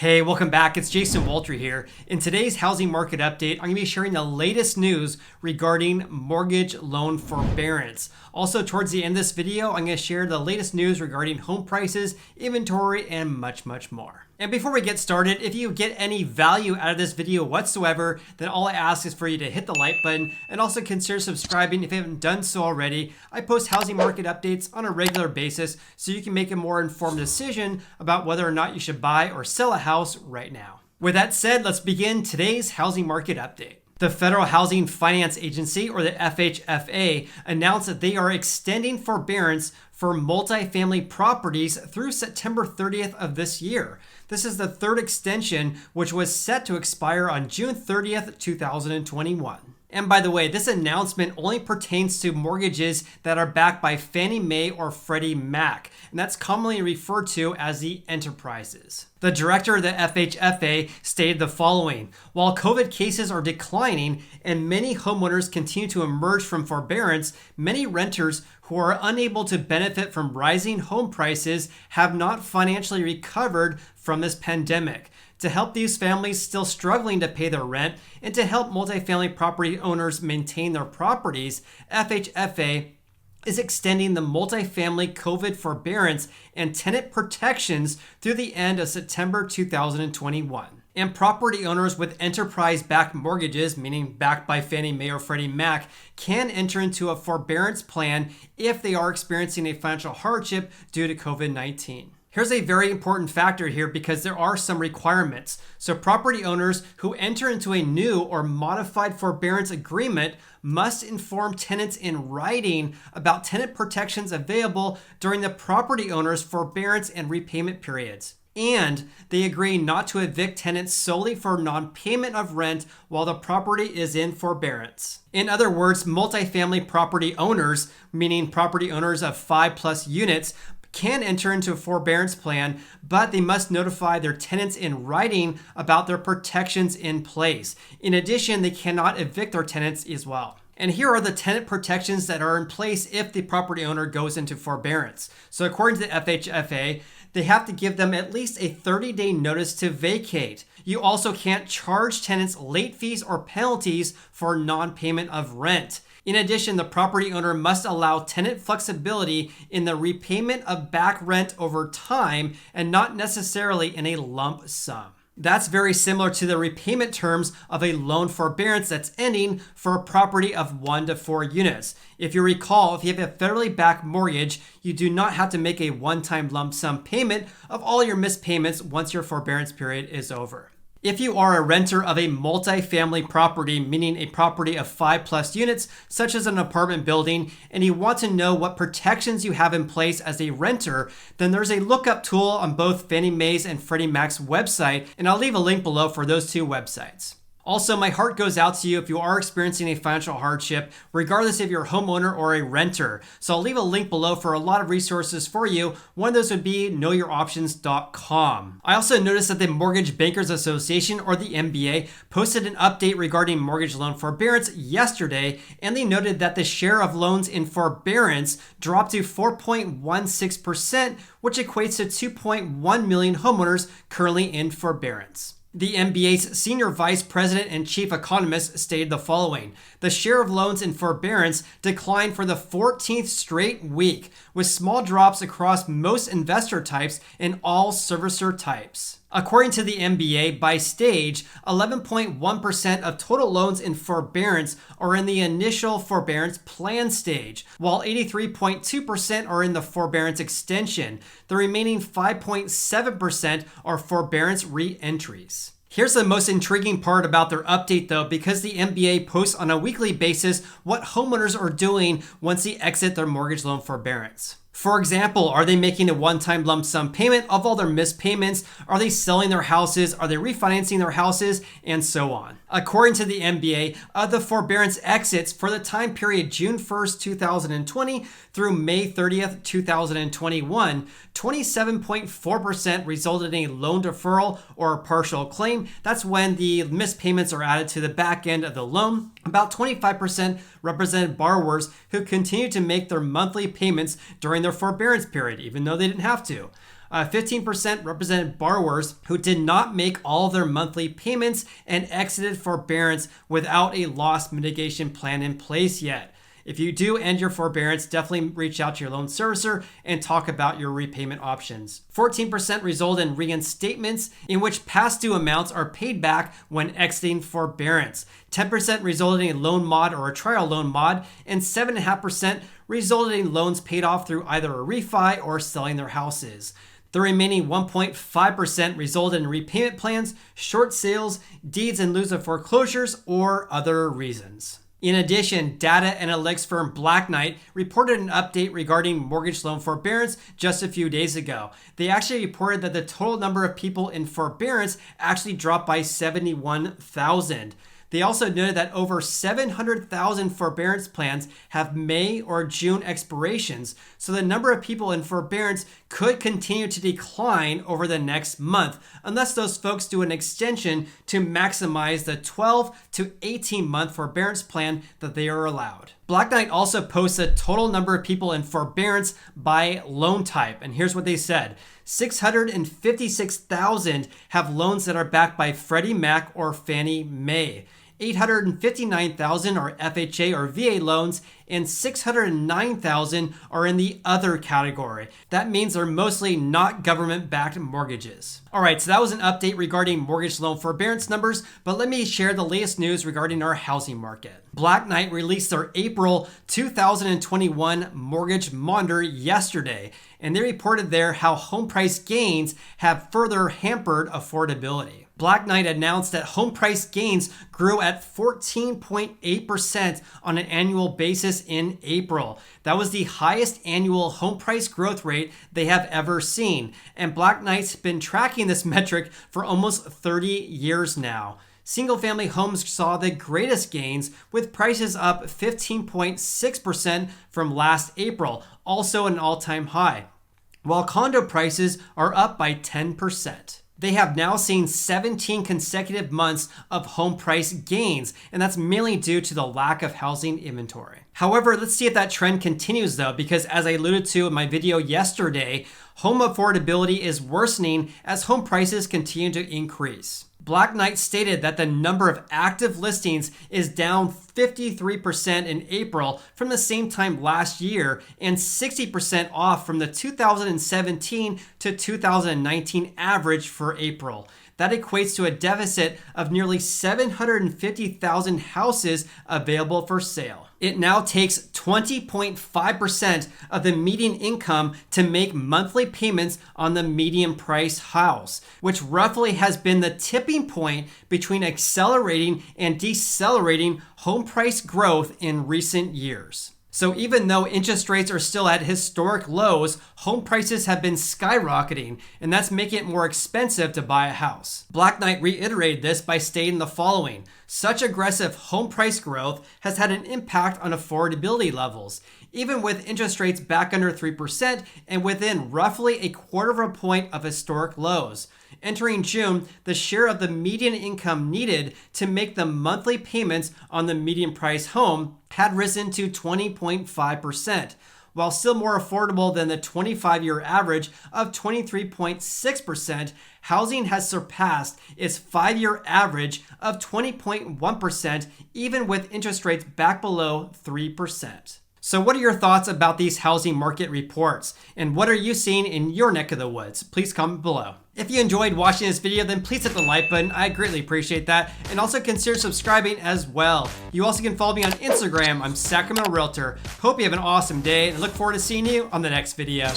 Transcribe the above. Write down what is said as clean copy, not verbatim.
Hey, welcome back. It's Jason Walter here. In today's housing market update, I'm going to be sharing the latest news regarding mortgage loan forbearance. Also, towards the end of this video, I'm going to share the latest news regarding home prices, inventory, and much more. And before we get started, if you get any value out of this video whatsoever, then all I ask is for you to hit the like button and also consider subscribing if you haven't done so already. I post housing market updates on a regular basis so you can make a more informed decision about whether or not you should buy or sell a house right now. With that said, let's begin today's housing market update. The Federal Housing Finance Agency, or the FHFA, announced that they are extending forbearance for multifamily properties through September 30th of this year. This is the third extension, which was set to expire on June 30th, 2021. And by the way, this announcement only pertains to mortgages that are backed by Fannie Mae or Freddie Mac, and that's commonly referred to as the enterprises. The director of the FHFA stated the following: while COVID cases are declining and many homeowners continue to emerge from forbearance, many renters who are unable to benefit from rising home prices have not financially recovered from this pandemic. To help these families still struggling to pay their rent and to help multifamily property owners maintain their properties, FHFA is extending the multifamily COVID forbearance and tenant protections through the end of September 2021. And property owners with enterprise-backed mortgages, meaning backed by Fannie Mae or Freddie Mac, can enter into a forbearance plan if they are experiencing a financial hardship due to COVID-19. Here's a very important factor here because there are some requirements. So property owners who enter into a new or modified forbearance agreement must inform tenants in writing about tenant protections available during the property owner's forbearance and repayment periods. And they agree not to evict tenants solely for non-payment of rent while the property is in forbearance. In other words, multifamily property owners, meaning property owners of 5+ units, can enter into a forbearance plan, but they must notify their tenants in writing about their protections in place. In addition, they cannot evict their tenants as well. And here are the tenant protections that are in place if the property owner goes into forbearance. So according to the FHFA, they have to give them at least a 30-day notice to vacate. You also can't charge tenants late fees or penalties for non-payment of rent. In addition, the property owner must allow tenant flexibility in the repayment of back rent over time and not necessarily in a lump sum. That's very similar to the repayment terms of a loan forbearance that's ending for a property of 1 to 4 units. If you recall, if you have a federally backed mortgage, you do not have to make a one-time lump sum payment of all your missed payments once your forbearance period is over. If you are a renter of a multifamily property, meaning a property of 5+ units, such as an apartment building, and you want to know what protections you have in place as a renter, then there's a lookup tool on both Fannie Mae's and Freddie Mac's website, and I'll leave a link below for those two websites. Also, my heart goes out to you if you are experiencing a financial hardship, regardless if you're a homeowner or a renter. So I'll leave a link below for a lot of resources for you. One of those would be knowyouroptions.com. I also noticed that the Mortgage Bankers Association, or the MBA, posted an update regarding mortgage loan forbearance yesterday, and they noted that the share of loans in forbearance dropped to 4.16%, which equates to 2.1 million homeowners currently in forbearance. The MBA's senior vice president and chief economist stated the following: the share of loans in forbearance declined for the 14th straight week, with small drops across most investor types and all servicer types. According to the MBA, by stage, 11.1% of total loans in forbearance are in the initial forbearance plan stage, while 83.2% are in the forbearance extension. The remaining 5.7% are forbearance re-entries. Here's the most intriguing part about their update though, because the MBA posts on a weekly basis what homeowners are doing once they exit their mortgage loan forbearance. For example, are they making a one-time lump sum payment of all their missed payments? Are they selling their houses? Are they refinancing their houses? And so on. According to the MBA, of the forbearance exits for the time period June 1st, 2020 through May 30th, 2021, 27.4% resulted in a loan deferral or a partial claim. That's when the missed payments are added to the back end of the loan. About 25% represented borrowers who continued to make their monthly payments during their forbearance period, even though they didn't have to. 15% represented borrowers who did not make all of their monthly payments and exited forbearance without a loss mitigation plan in place yet. If you do end your forbearance, definitely reach out to your loan servicer and talk about your repayment options. 14% result in reinstatements, in which past due amounts are paid back when exiting forbearance. 10% resulted in a loan mod or a trial loan mod, and 7.5% resulted in loans paid off through either a refi or selling their houses. The remaining 1.5% resulted in repayment plans, short sales, deeds in lieu of foreclosures, or other reasons. In addition, data analytics firm Black Knight reported an update regarding mortgage loan forbearance just a few days ago. They actually reported that the total number of people in forbearance actually dropped by 71,000. They also noted that over 700,000 forbearance plans have May or June expirations, so the number of people in forbearance could continue to decline over the next month, unless those folks do an extension to maximize the 12 to 18 month forbearance plan that they are allowed. Black Knight also posts a total number of people in forbearance by loan type, and here's what they said. 656,000 have loans that are backed by Freddie Mac or Fannie Mae. 859,000 are FHA or VA loans, and 609,000 are in the other category. That means they're mostly not government-backed mortgages. All right, so that was an update regarding mortgage loan forbearance numbers, but let me share the latest news regarding our housing market. Black Knight released their April 2021 mortgage monitor yesterday, and they reported there how home price gains have further hampered affordability. Black Knight announced that home price gains grew at 14.8% on an annual basis in April. That was the highest annual home price growth rate they have ever seen, and Black Knight's been tracking this metric for almost 30 years now. Single-family homes saw the greatest gains, with prices up 15.6% from last April, also an all-time high, while condo prices are up by 10%. They have now seen 17 consecutive months of home price gains, and that's mainly due to the lack of housing inventory. However, let's see if that trend continues though, because as I alluded to in my video yesterday, home affordability is worsening as home prices continue to increase. Black Knight stated that the number of active listings is down 53% in April from the same time last year and 60% off from the 2017 to 2019 average for April. That equates to a deficit of nearly 750,000 houses available for sale. It now takes 20.5% of the median income to make monthly payments on the median price house, which roughly has been the tipping point between accelerating and decelerating home price growth in recent years. So even though interest rates are still at historic lows, home prices have been skyrocketing, and that's making it more expensive to buy a house. Black Knight reiterated this by stating the following: such aggressive home price growth has had an impact on affordability levels. Even with interest rates back under 3% and within roughly a quarter of a point of historic lows. Entering June, the share of the median income needed to make the monthly payments on the median price home had risen to 20.5%, while still more affordable than the 25-year average of 23.6%. Housing has surpassed its 5-year average of 20.1%, even with interest rates back below 3%. So what are your thoughts about these housing market reports? And what are you seeing in your neck of the woods? Please comment below. If you enjoyed watching this video, then please hit the like button. I greatly appreciate that. And also consider subscribing as well. You also can follow me on Instagram. I'm Sacramento Realtor. Hope you have an awesome day and I look forward to seeing you on the next video.